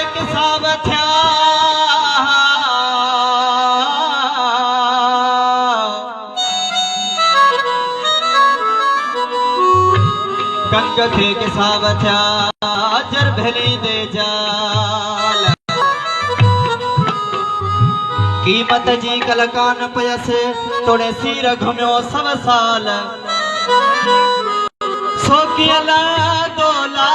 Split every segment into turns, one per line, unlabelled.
सावथ्या कंग थे के सावथ्या जर भली दे जाल कीमत जी कलकान पयसे तोड़े सिर घुम्यो सब साल सोकियला दोलाल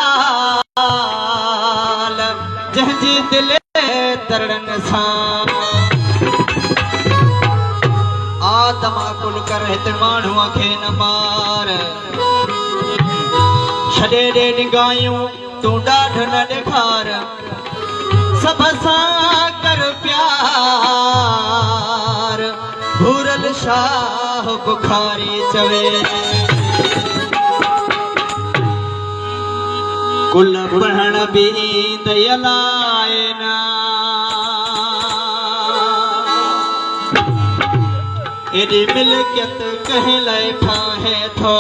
जंहिंजी दिले तरड़न सां आदमा कुल कर हित माण्हूअ खे न मार छॾे ॾे निगाहियूं तूं ॾाढ न ॾेखार सब सां कर प्यार भूरल शाह बुखारी चवे कुल पढ़ण बि दयल आहे न एॾी मिल्कियत कंहिं लाइ ठाहे थो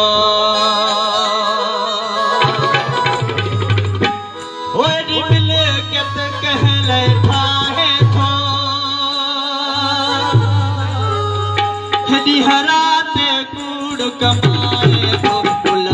एॾी मिल्कियत कंहिं लाइ ठाहे थो हेॾी हरा ते कूड़ कमाए थो कुल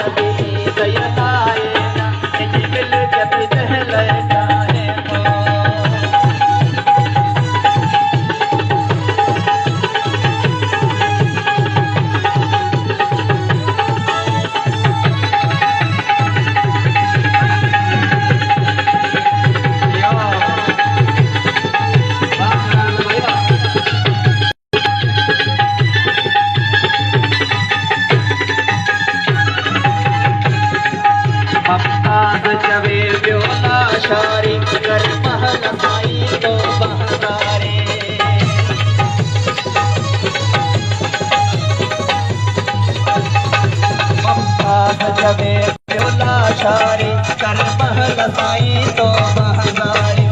जह
लवे प्योला शारी कर महल साईं तो बहनारी